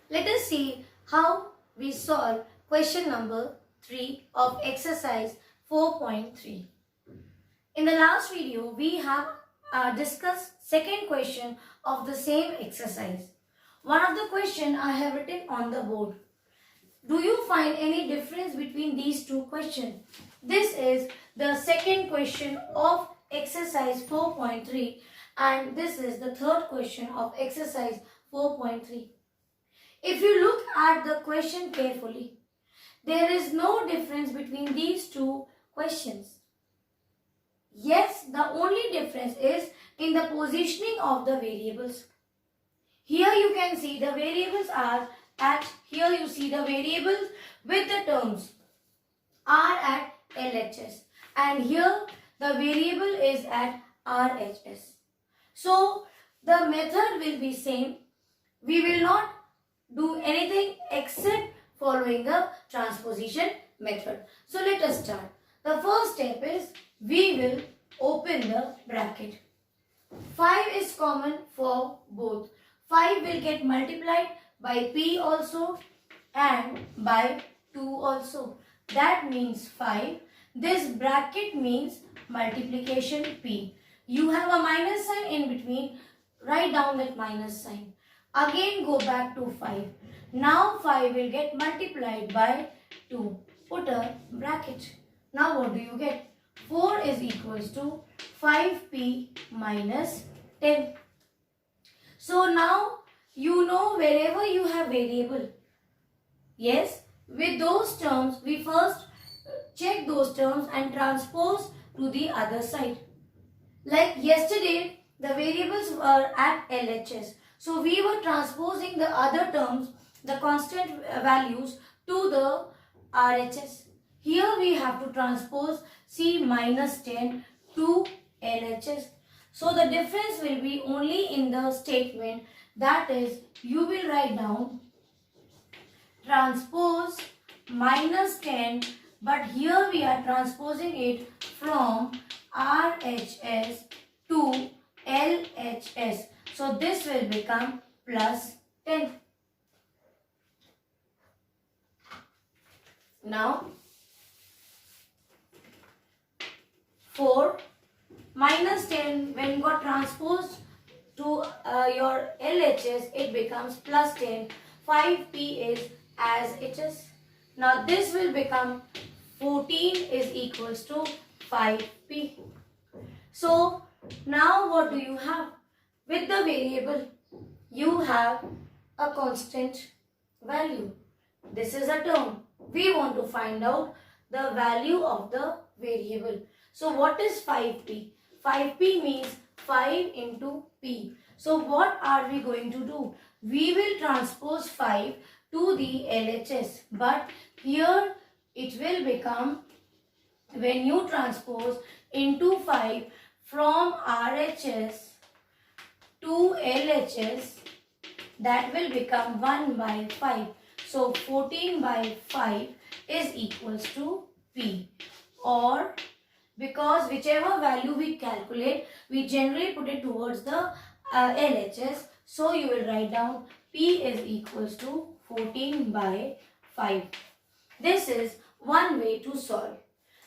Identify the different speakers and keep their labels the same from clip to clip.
Speaker 1: Let us see how we solve question number 3 of exercise 4.3. In the last video, we have discussed second question of the same exercise. One of the question I have written on the board. Do you find any difference between these two questions? This is the second question of exercise 4.3 and this is the third question of exercise 4.3. If you look at the question carefully, there is no difference between these two questions. Yes, the only difference is in the positioning of the variables. Here you can see the variables are here you see the variables with the terms are at LHS and here the variable is at RHS. So the method will be same. We will not do anything except following the transposition method. So let us start. The first step is we will open the bracket. 5 is common for both. 5 will get multiplied by P also and by 2 also. That means 5. This bracket means multiplication P. You have a minus sign in between. Write down that minus sign. Again go back to 5. Now 5 will get multiplied by 2. Put a bracket. Now what do you get? 4 is equals to 5p minus 10. So now you know wherever you have variable. Yes, with those terms we first check those terms and transpose to the other side. Like yesterday the variables were at LHS. So we were transposing the other terms, the constant values to the RHS. Here we have to transpose C minus 10 to LHS. So the difference will be only in the statement, that is you will write down transpose minus 10, but here we are transposing it from RHS to LHS. So this will become plus 10. Now 4 minus 10 when got transposed to your LHS, it becomes plus 10. 5p is as it is. Now this will become 14 is equals to 5p. So now what do you have? With the variable, you have a constant value. This is a term. We want to find out the value of the variable. So what is 5p? 5p means 5 into p. So what are we going to do? We will transpose 5 to the LHS. But here it will become, when you transpose into 5 from RHS to LHS, that will become 1 by 5. So 14 by 5 is equals to P. Or because whichever value we calculate, we generally put it towards the LHS. So you will write down P is equals to 14 by 5. This is one way to solve.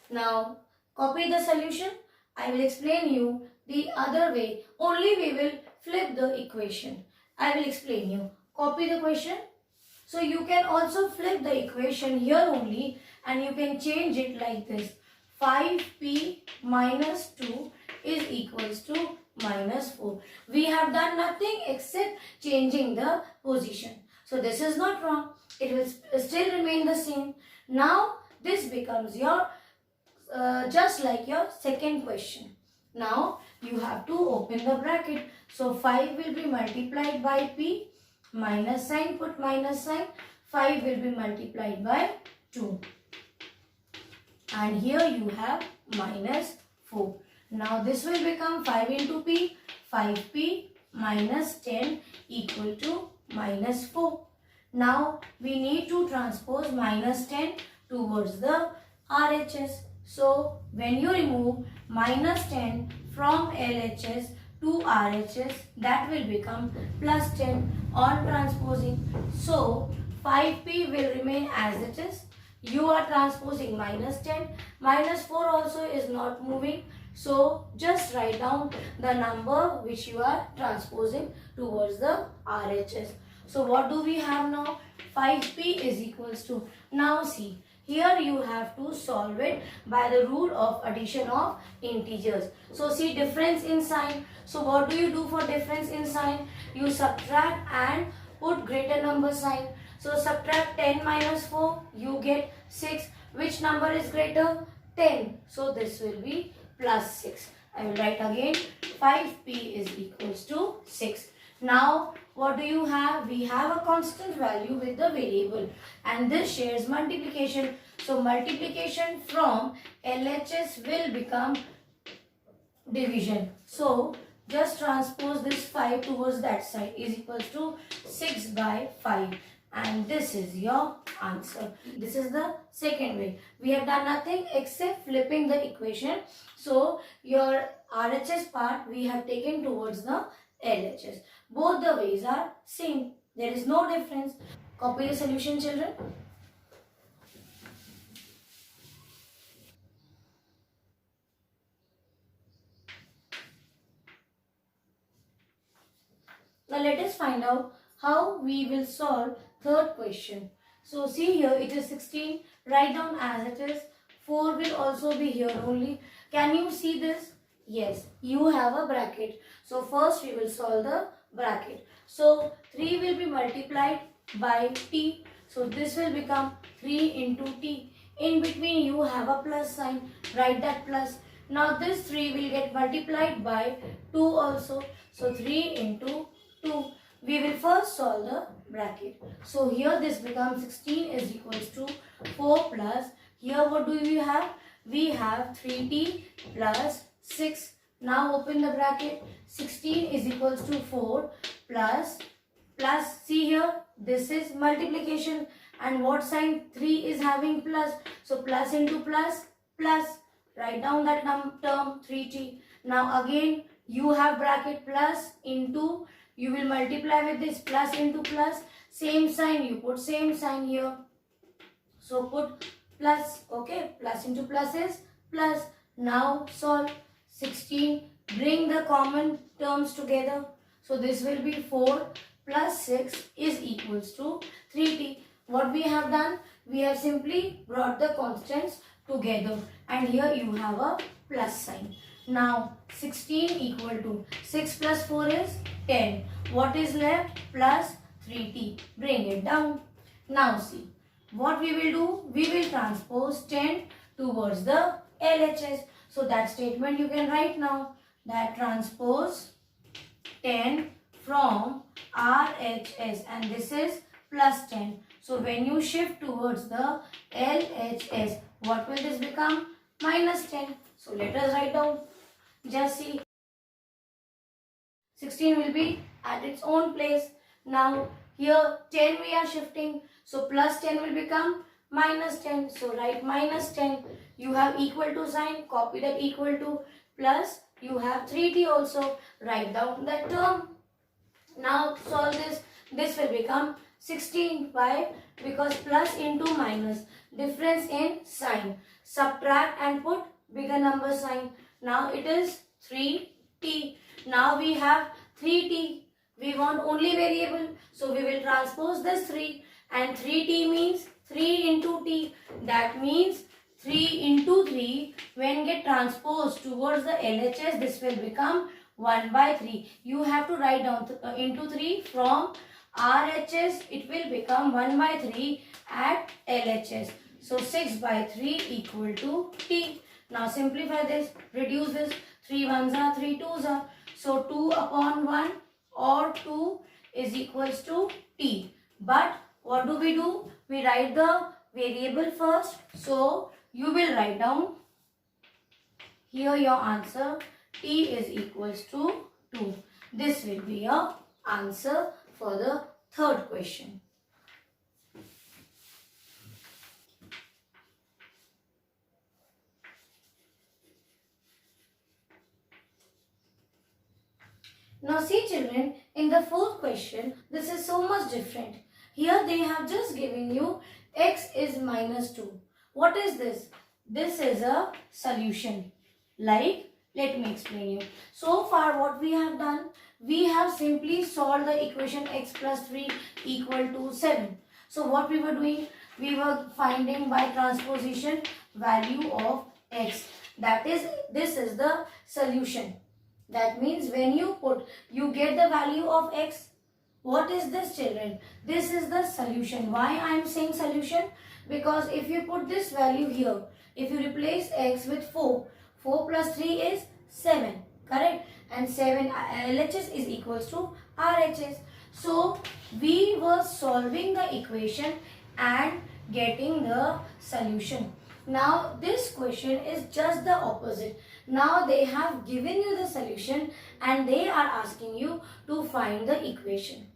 Speaker 1: Now copy the solution. I will explain you the other way. Only we will flip the equation. I will explain you. Copy the question. So you can also flip the equation here only and you can change it like this. 5p minus 2 is equals to minus 4. We have done nothing except changing the position. So this is not wrong. It will still remain the same. Now this becomes your just like your second question. Now you have to open the bracket. So 5 will be multiplied by p, minus sign, put minus sign. 5 will be multiplied by 2. And here you have minus 4. Now this will become 5 into p, 5p minus 10 equal to minus 4. Now we need to transpose minus 10 towards the RHS. So when you remove minus 10 from LHS to RHS, that will become plus 10. on transposing. So 5p will remain as it is. You are transposing minus 10. Minus 4 also is not moving. So just write down the number which you are transposing towards the RHS. So what do we have now? 5p is equals to, now see, here you have to solve it by the rule of addition of integers. So see difference in sign. So what do you do for difference in sign? You subtract and put greater number sign. So subtract 10 minus 4, you get 6. Which number is greater? 10. So this will be plus 6. I will write again, 5p is equals to 6. Now what do you have? We have a constant value with the variable and this shares multiplication. So multiplication from LHS will become division. So just transpose this 5 towards that side is equals to 6 by 5. And this is your answer. This is the second way. We have done nothing except flipping the equation. So your RHS part we have taken towards the LHS. Both the ways are same. There is no difference. Copy the solution, children. Now let us find out how we will solve third question. So see here it is 16. Write down as it is. 4 will also be here only. Can you see this? Yes, you have a bracket. So first we will solve the bracket. So 3 will be multiplied by t. So this will become 3 into t. In between you have a plus sign. Write that plus. Now this 3 will get multiplied by 2 also. So 3 into 2. We will first solve the bracket. So here this becomes 16 is equals to 4 plus. Here what do we have? We have 3t plus 6. Now open the bracket. 16 is equals to 4 plus see here this is multiplication and what sign 3 is having plus. So plus into plus plus. Write down that term 3t. Now again you have bracket plus into. You will multiply with this plus into plus. Same sign, you put same sign here. So put plus, okay. Plus into plus is plus. Now solve 16. Bring the common terms together. So this will be 4 plus 6 is equals to 3t. What we have done? We have simply brought the constants together. And here you have a plus sign. Now 16 equal to 6 plus 4 is 10. What is left? Plus 3t. Bring it down. Now see. What we will do? We will transpose 10 towards the LHS. So that statement you can write now. That transpose 10 from RHS and this is plus 10. So when you shift towards the LHS, what will this become? Minus 10. So let us write down. Just see. 16 will be at its own place. Now here 10 we are shifting. So plus 10 will become minus 10. So write minus 10. You have equal to sign. Copy that equal to plus. You have 3t also. Write down that term. Now solve this. This will become 16 by because plus into minus. Difference in sign. Subtract and put bigger number sign. Now it is 3t. Now we have 3t. We want only variable. So we will transpose this 3. And 3t means 3 into t. That means 3 into 3 when get transposed towards the LHS, this will become 1 by 3. You have to write down into 3 from RHS. It will become 1 by 3 at LHS. So 6 by 3 equal to t. Now simplify this. Reduce this. 3 ones are 3 twos are. So 2 upon 1 or 2 is equals to t. But what do? We write the variable first. So you will write down here your answer. T is equals to 2. This will be your answer for the third question. Now see children, in the fourth question, this is so much different. Here they have just given you x is minus 2. What is this? This is a solution. Like, let me explain you. So far what we have done, we have simply solved the equation x plus 3 equal to 7. So what we were doing? We were finding by transposition value of x. That is, this is the solution. That means when you put, you get the value of x. What is this children? This is the solution. Why I am saying solution? Because if you put this value here, if you replace x with 4, 4 plus 3 is 7, correct? And 7 LHS is equals to RHS. So we were solving the equation and getting the solution. Now this question is just the opposite. Now they have given you the solution and they are asking you to find the equation.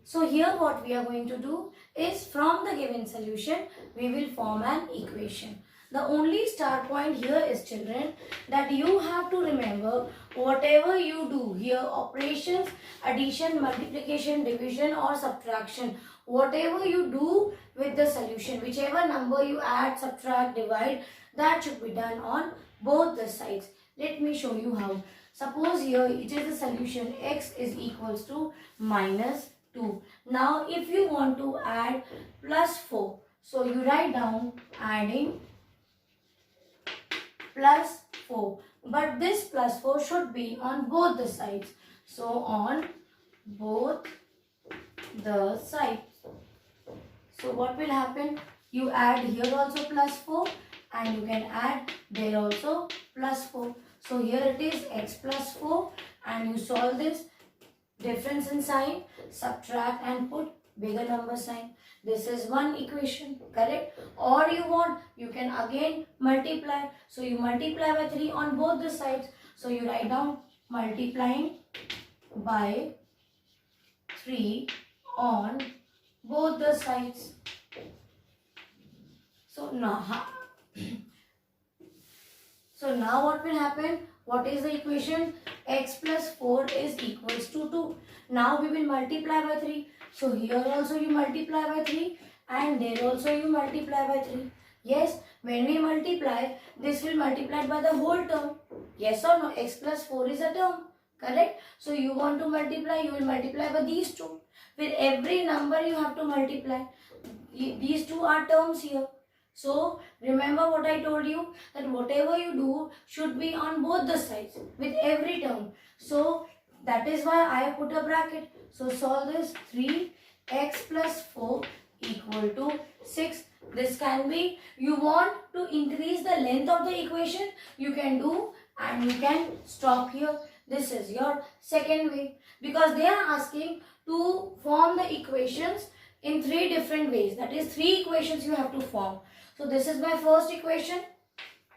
Speaker 1: So here what we are going to do is, from the given solution we will form an equation. The only start point here is children that you have to remember whatever you do here, operations, addition, multiplication, division or subtraction, whatever you do with the solution, whichever number you add, subtract, divide, that should be done on both the sides. Let me show you how. Suppose here it is the solution x is equals to minus 2. Now if you want to add plus 4, so you write down adding plus 4. But this plus 4 should be on both the sides. So on both the sides. So what will happen? You add here also plus 4 and you can add there also plus 4. So here it is x plus 4 and you solve this difference in sign, subtract and put bigger number sign. This is one equation, correct? Or you want, you can again multiply. So you multiply by 3 on both the sides. So you write down multiplying by 3 on both the sides. So now what will happen? What is the equation? X plus 4 is equals to 2. Now we will multiply by 3. So here also you multiply by 3 and there also you multiply by 3. Yes, when we multiply, this will multiply by the whole term. Yes or no? X plus 4 is a term. Correct? So you want to multiply, you will multiply by these two. With every number you have to multiply. These two are terms here. So remember what I told you, that whatever you do should be on both the sides with every term. So that is why I have put a bracket. So solve this. 3x plus 4 equal to 6. This can be, you want to increase the length of the equation, you can do and you can stop here. This is your second way, because they are asking to form the equations in 3 different ways. That is 3 equations you have to form. So this is my first equation,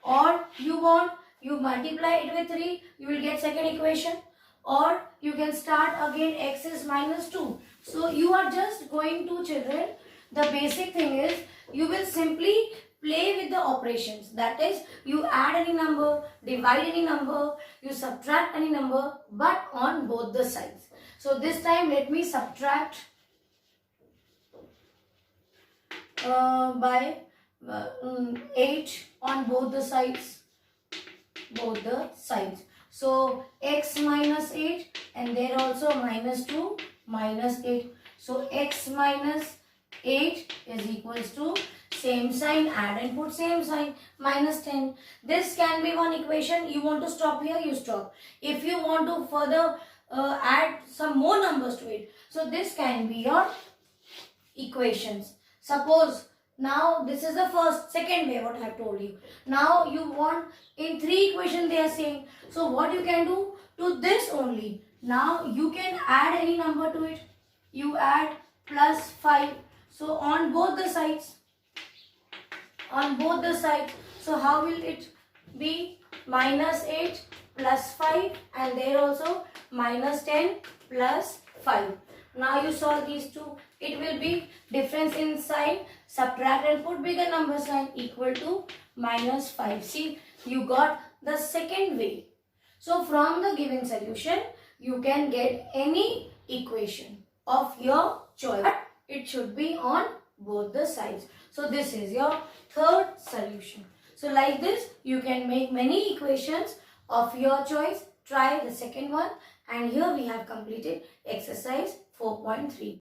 Speaker 1: or you want, you multiply it with 3, you will get second equation, or you can start again x is minus 2. So you are just going to, children, the basic thing is you will simply play with the operations. That is, you add any number, divide any number, you subtract any number, but on both the sides. So this time let me subtract by 8 on both the sides. So x minus 8 and there also minus 2 minus 8. So x minus 8 is equals to same sign, add and put same sign, minus 10. This can be one equation. You want to stop here, you stop. If you want to further add some more numbers to it, so this can be your equations. Suppose now this is the second way what I have told you. Now you want in 3 equations they are saying. So what you can do to this only. Now you can add any number to it. You add plus 5. So on both the sides. So how will it be? Minus 8 plus 5 and there also minus 10 plus 5. Now you solve these two. It will be difference in sign, subtract and put bigger number sign, equal to minus 5. See, you got the second way. So from the given solution, you can get any equation of your choice. But it should be on both the sides. So this is your third solution. So like this, you can make many equations of your choice. Try the second one, and here we have completed exercise 4.3.